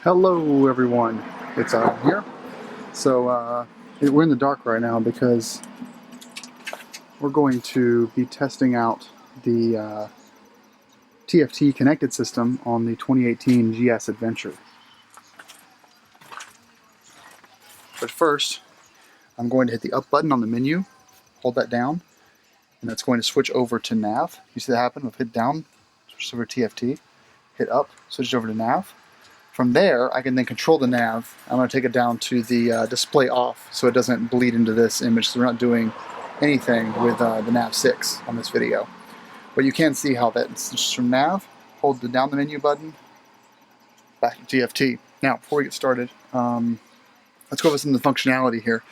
Hello everyone, it's Adam here. We're in the dark right now because we're going to be testing out the TFT connected system on the 2018 GS Adventure. But first, I'm going to hit the up button on the menu, hold that down, and that's going to switch over to nav. You see that happen? I've hit down, switch over to TFT, hit up, switch over to nav. From there, I can then control the nav. I'm going to take it down to the display off so it doesn't bleed into this image. So we're not doing anything with the nav 6 on this video. But you can see how that's just from nav, hold the down the menu button, back to TFT. Now, before we get started, let's go over some of the functionality here.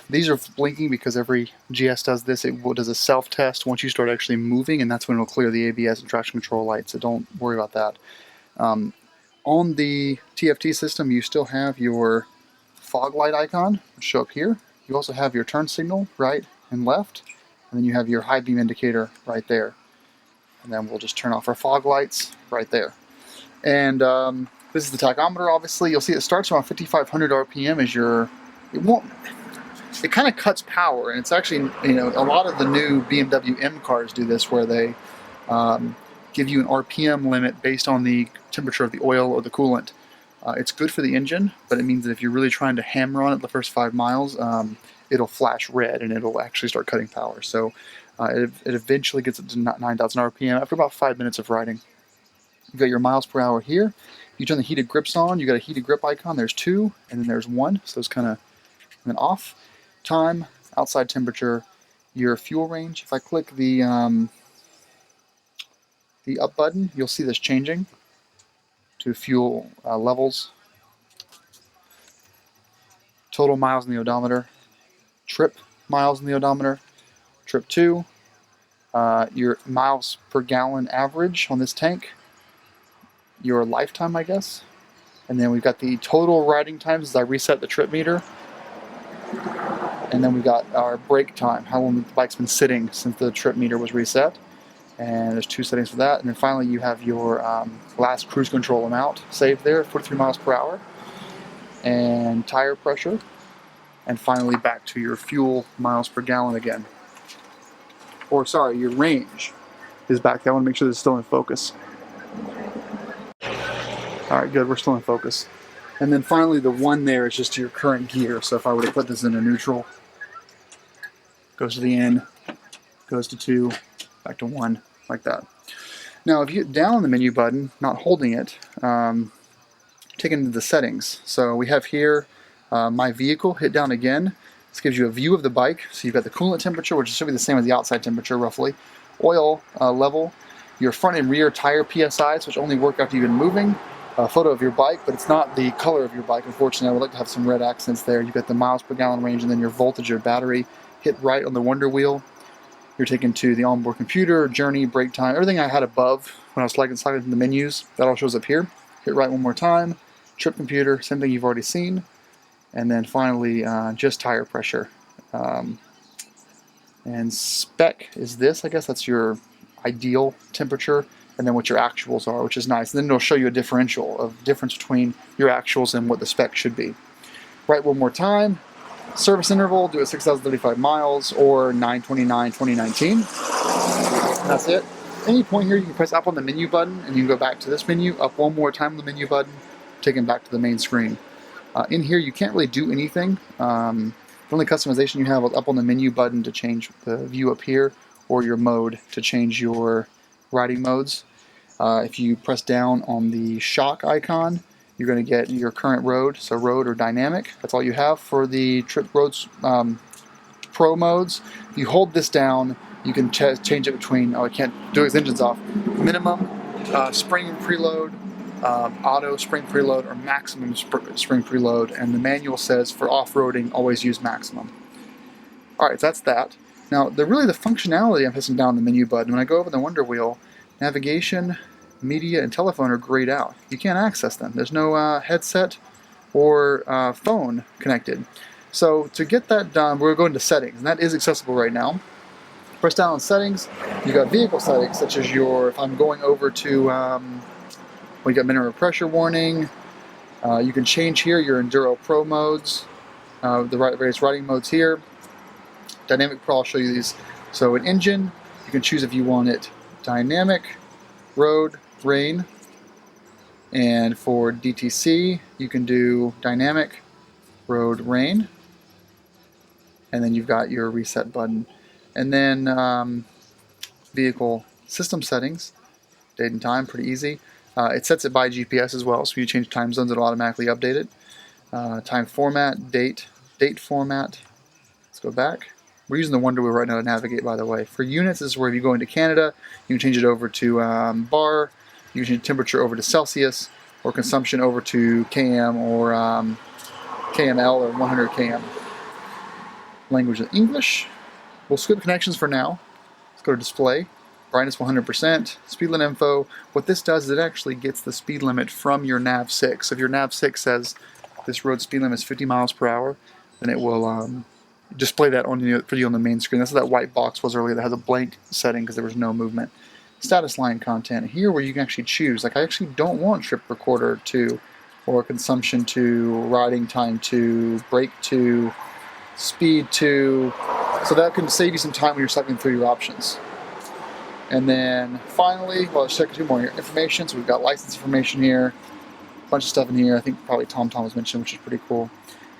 These are blinking because every GS does this. It does a self-test once you start actually moving, and that's when it'll clear the ABS and traction control lights, so don't worry about that. On the TFT system, you still have your fog light icon show up here. You also have your turn signal right and left, and then you have your high beam indicator right there. And then we'll just turn off our fog lights right there. And this is the tachometer. Obviously, you'll see it starts around 5,500 RPM as it kind of cuts power, and it's actually, a lot of the new BMW M cars do this, where they give you an RPM limit based on the temperature of the oil or the coolant. It's good for the engine, but it means that if you're really trying to hammer on it the first 5 miles, it'll flash red and it'll actually start cutting power. So it eventually gets up to 9,000 RPM after about 5 minutes of riding. You've got your miles per hour here. You turn the heated grips on, you got a heated grip icon. There's 2, and then there's 1, so it's kind of off. Time, outside temperature, your fuel range. If I click the up button, you'll see this changing to fuel levels, total miles in the odometer, trip miles in the odometer, trip 2, your miles per gallon average on this tank, your lifetime, I guess, and then we've got the total riding times as I reset the trip meter, and then we've got our brake time, how long the bike's been sitting since the trip meter was reset. And there's 2 settings for that. And then finally you have your last cruise control amount saved there, 43 miles per hour, and tire pressure, and finally back to your fuel miles per gallon again. Or sorry, your range is back there. I want to make sure this is still in focus. Alright, good, we're still in focus. And then finally the 1 there is just your current gear. So if I were to put this in a neutral, goes to the N, goes to 2, back to 1, like that. Now if you get down on the menu button, not holding it, take it into the settings. So we have here my vehicle, hit down again. This gives you a view of the bike. So you've got the coolant temperature, which should be the same as the outside temperature roughly, oil level, your front and rear tire PSIs, which only work after you've been moving, a photo of your bike, but it's not the color of your bike, unfortunately. I would like to have some red accents there. You've got the miles per gallon range, and then your voltage, your battery. Hit right on the wonder wheel. You're taken to the onboard computer, journey, brake time, everything I had above when I was sliding the menus, that all shows up here. Hit right one more time, trip computer, same thing you've already seen, and then finally just tire pressure. And spec is this, I guess that's your ideal temperature, and then what your actuals are, which is nice. And then it'll show you a differential of difference between your actuals and what the spec should be. Right one more time. Service interval, do it 6,035 miles or 9/29/2019. That's it. At any point here, you can press up on the menu button and you can go back to this menu, up one more time on the menu button, taken back to the main screen. In here, you can't really do anything. The only customization you have is up on the menu button to change the view up here, or your mode to change your riding modes. If you press down on the shock icon, you're going to get your current road, so road or dynamic. That's all you have for the Trip Roads Pro modes. If you hold this down, you can change it between, I can't do it, engine's off, minimum, spring preload, auto spring preload, or maximum spring preload. And the manual says for off-roading, always use maximum. Alright, so that's that. Now, really the functionality, I'm pressing down the menu button. When I go over the wonder wheel, navigation, media, and telephone are grayed out. You can't access them. There's no headset or phone connected. So to get that done, we're going to settings, and that is accessible right now. Press down on settings. You've got vehicle settings, such as if I'm going over to We got minimum pressure warning. You can change here your Enduro Pro modes, the various riding modes here. Dynamic Pro, I'll show you these. So an engine, you can choose if you want it dynamic, road, rain. And for DTC, you can do dynamic, road, rain. And then you've got your reset button. And then vehicle system settings, date and time, pretty easy. It sets it by GPS as well, so if you change time zones, it'll automatically update it. Time format, date format. Let's go back. We're using the Wonder Wheel right now to navigate, by the way. For units, this is where if you go into Canada, you can change it over to bar, you can change temperature over to Celsius, or consumption over to km or kml or 100 km. Language is English. We'll skip connections for now. Let's go to display. Brightness 100%. Speed limit info. What this does is it actually gets the speed limit from your nav 6. If your nav 6 says this road speed limit is 50 miles per hour, then it will display that for you on the main screen. That's what that white box was earlier that has a blank setting because there was no movement. Status line content. Here where you can actually choose. Like I actually don't want trip recorder 2 or consumption 2, riding time 2, brake 2, speed 2. So that can save you some time when you're cycling through your options. And then finally, well, let's check 2 more here. Information. So we've got license information here. A bunch of stuff in here. I think probably TomTom was mentioned, which is pretty cool.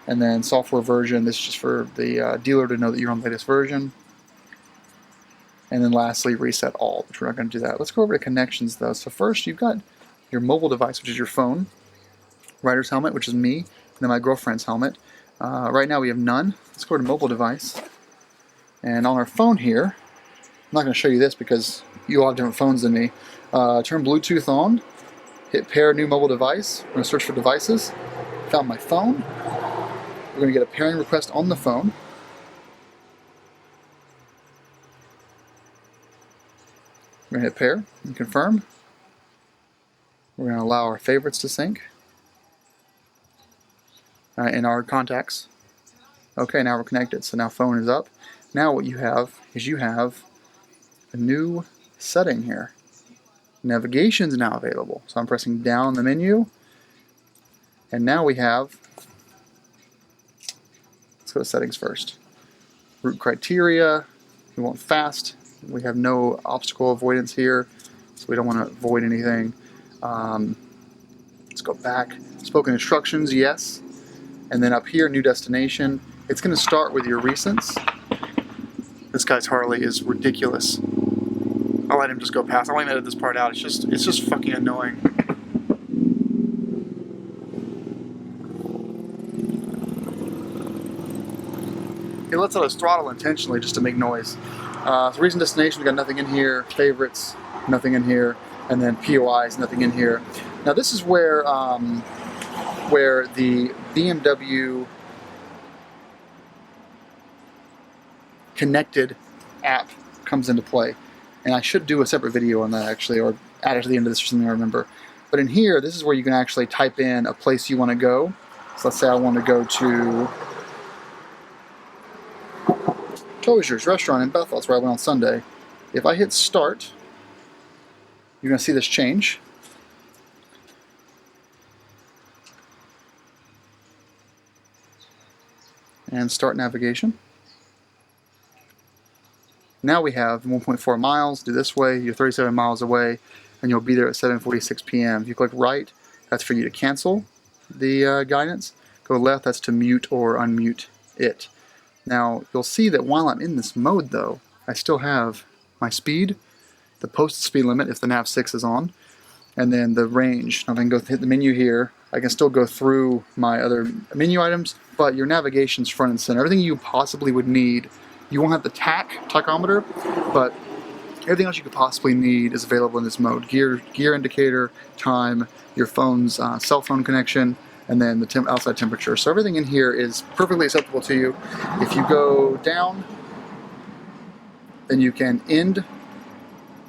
And then software version. This is just for the dealer to know that you're on the latest version. And then lastly, reset all, which we're not going to do that. Let's go over to connections though. So first, you've got your mobile device, which is your phone. Rider's helmet, which is me. And then my girlfriend's helmet. Right now we have none. Let's go to mobile device. And on our phone here, I'm not going to show you this because you all have different phones than me. Turn Bluetooth on. Hit pair new mobile device. I'm going to search for devices. Found my phone. We're going to get a pairing request on the phone. We're going to hit pair and confirm. We're going to allow our favorites to sync. In our contacts. Okay, now we're connected. So now phone is up. Now what you have is you have a new setting here. Navigation is now available. So I'm pressing down the menu. And now we have, let's go to settings first. Route criteria. We want fast. We have no obstacle avoidance here. So we don't want to avoid anything. Let's go back. Spoken instructions, yes. And then up here, new destination. It's going to start with your recents. This guy's Harley is ridiculous. I'll let him just go past. I'll even edit this part out. It's just fucking annoying. He lets out his throttle intentionally just to make noise. So recent destination, we got nothing in here. Favorites, nothing in here. And then POIs, nothing in here. Now this is where the BMW connected app comes into play. And I should do a separate video on that actually, or add it to the end of this or something I remember. But in here, this is where you can actually type in a place you want to go. So let's say I want to go to Tozer's restaurant in Bethel. That's where I went on Sunday. If I hit start, you're going to see this change. And start navigation. Now we have 1.4 miles, do this way, you're 37 miles away, and you'll be there at 7:46 p.m. If you click right, that's for you to cancel the guidance. Go left, that's to mute or unmute it. Now, you'll see that while I'm in this mode though, I still have my speed, the posted speed limit if the nav 6 is on, and then the range. Now if I can go hit the menu here, I can still go through my other menu items, but your navigation's front and center. Everything you possibly would need. You won't have the tachometer, but everything else you could possibly need is available in this mode. Gear indicator, time, your phone's cell phone connection, and then the outside temperature. So everything in here is perfectly acceptable to you. If you go down, then you can end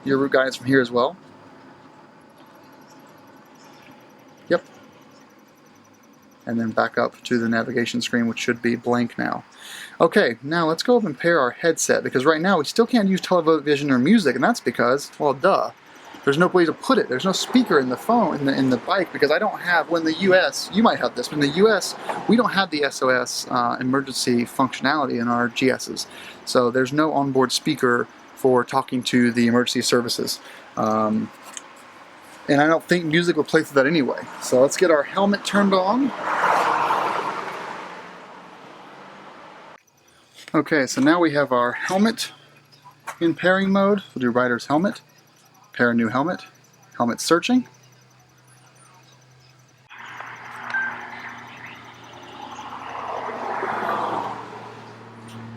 your route guidance from here as well. Yep. And then back up to the navigation screen, which should be blank now. Okay, now let's go up and pair our headset, because right now we still can't use television or music, and that's because, well, duh. there's no way to put it. There's no speaker in the phone, in the bike, because I don't have, well, in the US, you might have this, but in the US, we don't have the SOS emergency functionality in our GSs. So there's no onboard speaker for talking to the emergency services. And I don't think music will play through that anyway. So let's get our helmet turned on. Okay, so now we have our helmet in pairing mode. We'll do rider's helmet, pair a new helmet, helmet searching.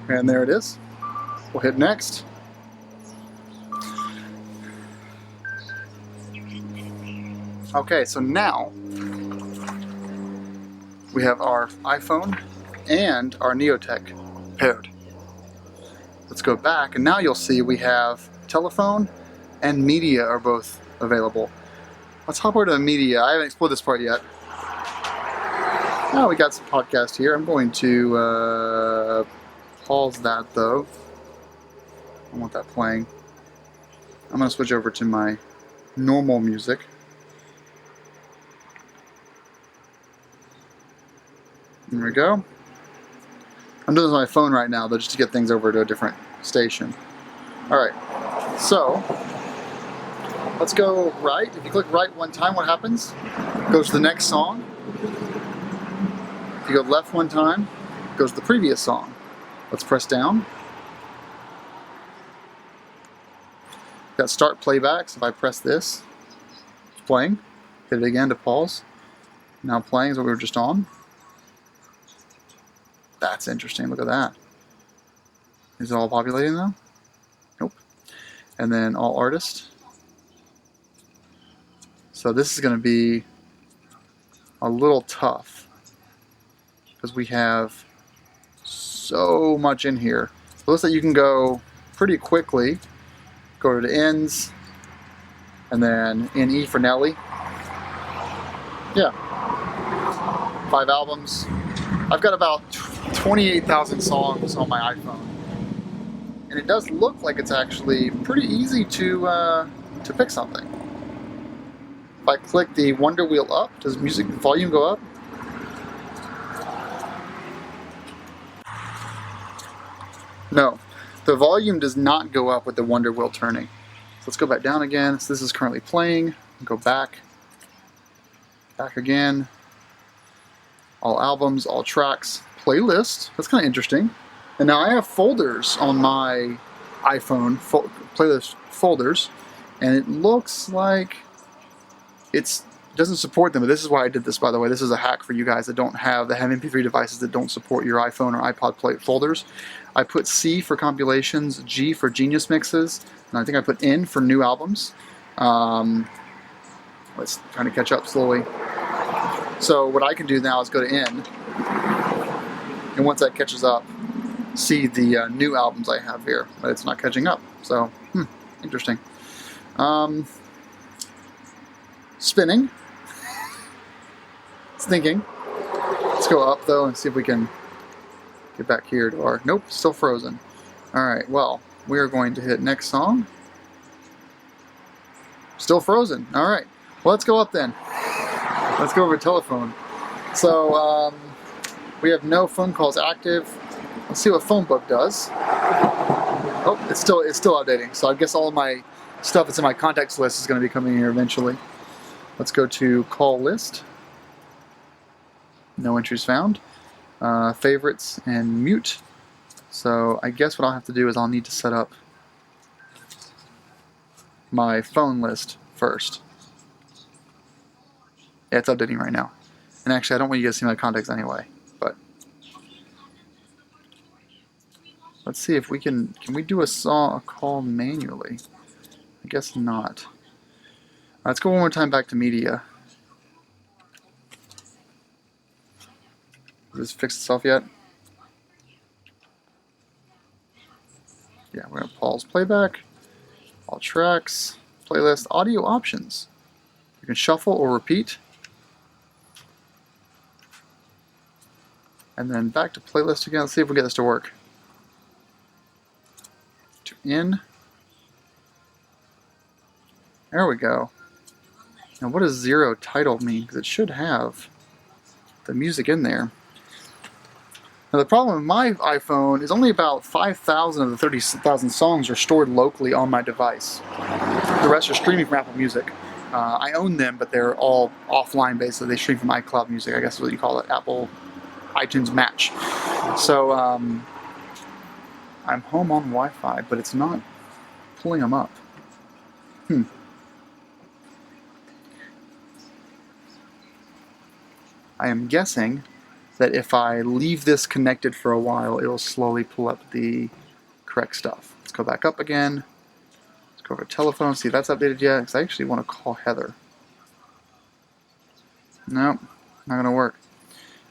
And there it is. We'll hit next. Okay, so now we have our iPhone and our Neotech paired. Let's go back, and now you'll see we have telephone and media are both available. Let's hop over to media. I haven't explored this part yet. Oh, we got some podcast here. I'm going to pause that though. I want that playing. I'm going to switch over to my normal music. There we go. I'm doing this on my phone right now, though, just to get things over to a different station. Alright, so let's go right. If you click right one time, what happens? It goes to the next song. If you go left one time, it goes to the previous song. Let's press down. Got start playback, so if I press this, it's playing. Hit it again to pause. Now playing is what we were just on. That's interesting, look at that. Is it all populating though? Nope. And then all artists. So this is going to be a little tough because we have so much in here. So it looks like you can go pretty quickly. Go to the ends, and then in E for Nelly. Yeah. 5 albums. I've got about 28,000 songs on my iPhone, and it does look like it's actually pretty easy to pick something. If I click the Wonder Wheel up, does music volume go up? No, the volume does not go up with the Wonder Wheel turning. So let's go back down again. So this is currently playing. Go back again. All albums, all tracks, playlist. That's kind of interesting. And now I have folders on my iPhone, playlist folders, and it looks like it doesn't support them. But this is why I did this, by the way. This is a hack for you guys that have MP3 devices that don't support your iPhone or iPod folders. I put C for compilations, G for Genius mixes, and I think I put N for new albums. Let's try to catch up slowly. So what I can do now is go to N, and once that catches up, see the new albums I have here, but it's not catching up. So, interesting. Spinning. It's thinking. Let's go up though and see if we can get back here to our... Nope, still frozen. Alright, well, we are going to hit next song. Still frozen. Alright, well, let's go up then. Let's go over to telephone. So, we have no phone calls active. Let's see what phone book does. Oh, it's still updating. So I guess all of my stuff that's in my contacts list is going to be coming here eventually. Let's go to call list. No entries found. Favorites and mute. So I guess what I'll have to do is I'll need to set up my phone list first. Yeah, it's updating right now. And actually, I don't want you guys to see my contacts anyway. But let's see if we can we do a call manually? I guess not. Let's go one more time back to media. Has this fixed itself yet? Yeah, we're going to pause playback. All tracks, playlist, audio options. You can shuffle or repeat. And then back to playlist again. Let's see if we get this to work. To in. There we go. Now what does zero title mean? Because it should have the music in there. Now the problem with my iPhone is only about 5,000 of the 30,000 songs are stored locally on my device. The rest are streaming from Apple Music. I own them, but they're all offline basically. They stream from iCloud Music, I guess is what you call it, Apple iTunes Match. So I'm home on Wi-Fi, but it's not pulling them up. I am guessing that if I leave this connected for a while, it'll slowly pull up the correct stuff. Let's go back up again. Let's go over to telephone, see if that's updated yet, because I actually want to call Heather. Nope, not going to work.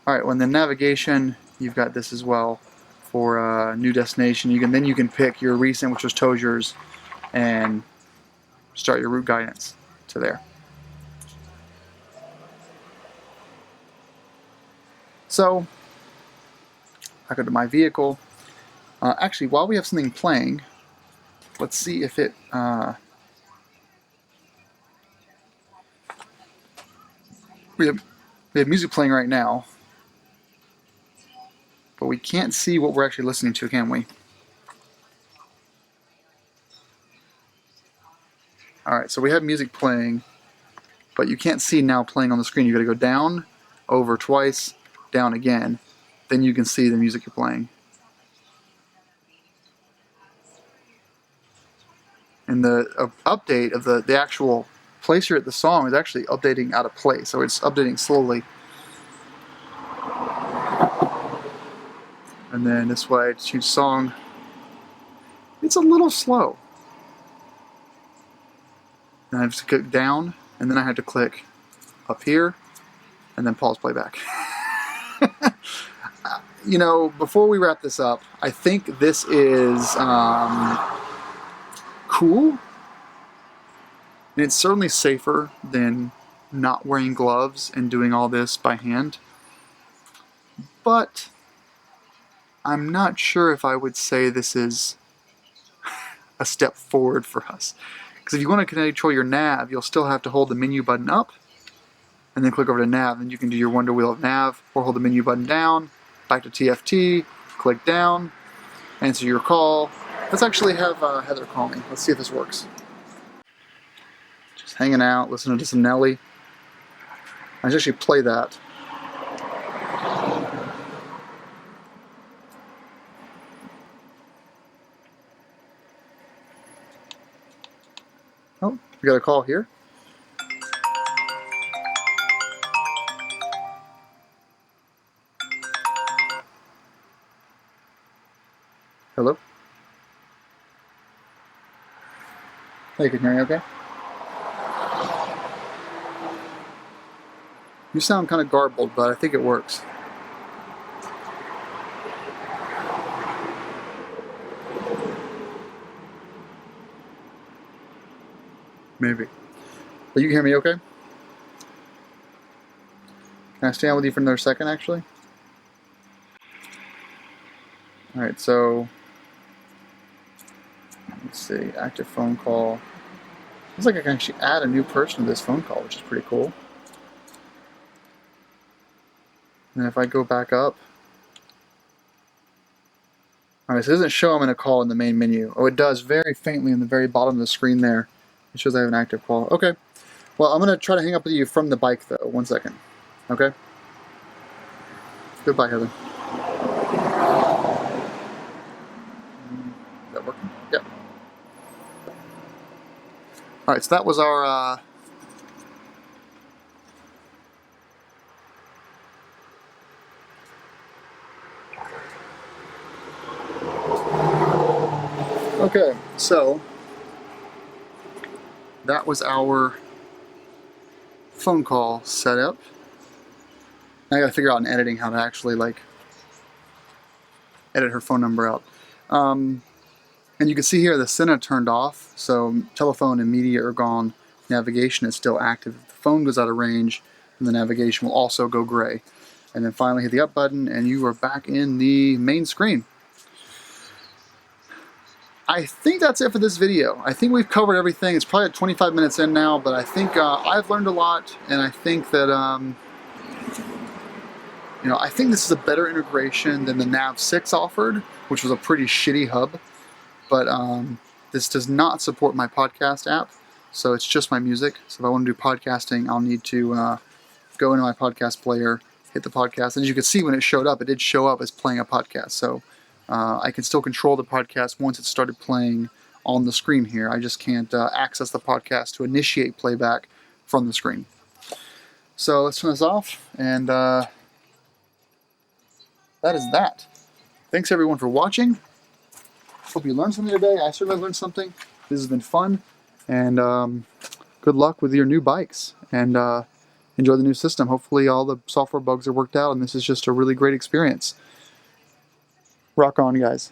Alright, well in the navigation, you've got this as well for new destination. Then you can pick your recent, which was Tozier's, and start your route guidance to there. So, I go to my vehicle. Actually, while we have something playing, let's see if it... we have music playing right now, but we can't see what we're actually listening to, can we? Alright, so we have music playing, but you can't see now playing on the screen. You gotta go down, over twice, down again, then you can see the music you're playing. And the update of the actual place you're at the song is actually updating out of place, so it's updating slowly. And then this way, to choose song, it's a little slow. And I have to click down, and then I have to click up here, and then pause playback. You know, before we wrap this up, I think this is cool. And it's certainly safer than not wearing gloves and doing all this by hand. But I'm not sure if I would say this is a step forward for us. Because if you want to control your nav, you'll still have to hold the menu button up and then click over to nav, and you can do your Wonder Wheel of Nav, or hold the menu button down, back to TFT, click down, answer your call. Let's actually have Heather call me. Let's see if this works. Just hanging out, listening to some Nelly. I should actually play that. Oh, we got a call here. Hello? Hey, you can hear me okay? You sound kind of garbled, but I think it works. Maybe. But you can hear me okay? Can I stay on with you for another second, actually? Alright, so... let's see, active phone call. Looks like I can actually add a new person to this phone call, which is pretty cool. And if I go back up... alright, so it doesn't show I'm in a call in the main menu. Oh, it does very faintly in the very bottom of the screen there. It shows I have an active call. Okay. Well, I'm going to try to hang up with you from the bike, though. 1 second. Okay? Goodbye, Heather. Is that working? Yep. Alright, so that was our... Okay, so... that was our phone call setup. I gotta figure out in editing how to actually like edit her phone number out. And you can see here the Senna turned off, so telephone and media are gone. Navigation is still active. If the phone goes out of range, then the navigation will also go gray. And then finally hit the up button and you are back in the main screen. I think that's it for this video. I think we've covered everything. It's probably at 25 minutes in now, but I think I've learned a lot, and I think that you know, I think this is a better integration than the Nav6 offered, which was a pretty shitty hub. But this does not support my podcast app, so it's just my music. So if I want to do podcasting, I'll need to go into my podcast player, hit the podcast, and as you can see when it showed up, it did show up as playing a podcast. So I can still control the podcast once it started playing on the screen here. I just can't access the podcast to initiate playback from the screen. So let's turn this off, and that is that. Thanks everyone for watching. Hope you learned something today. I certainly learned something. This has been fun, and good luck with your new bikes, and enjoy the new system. Hopefully all the software bugs are worked out, and this is just a really great experience. Rock on, guys.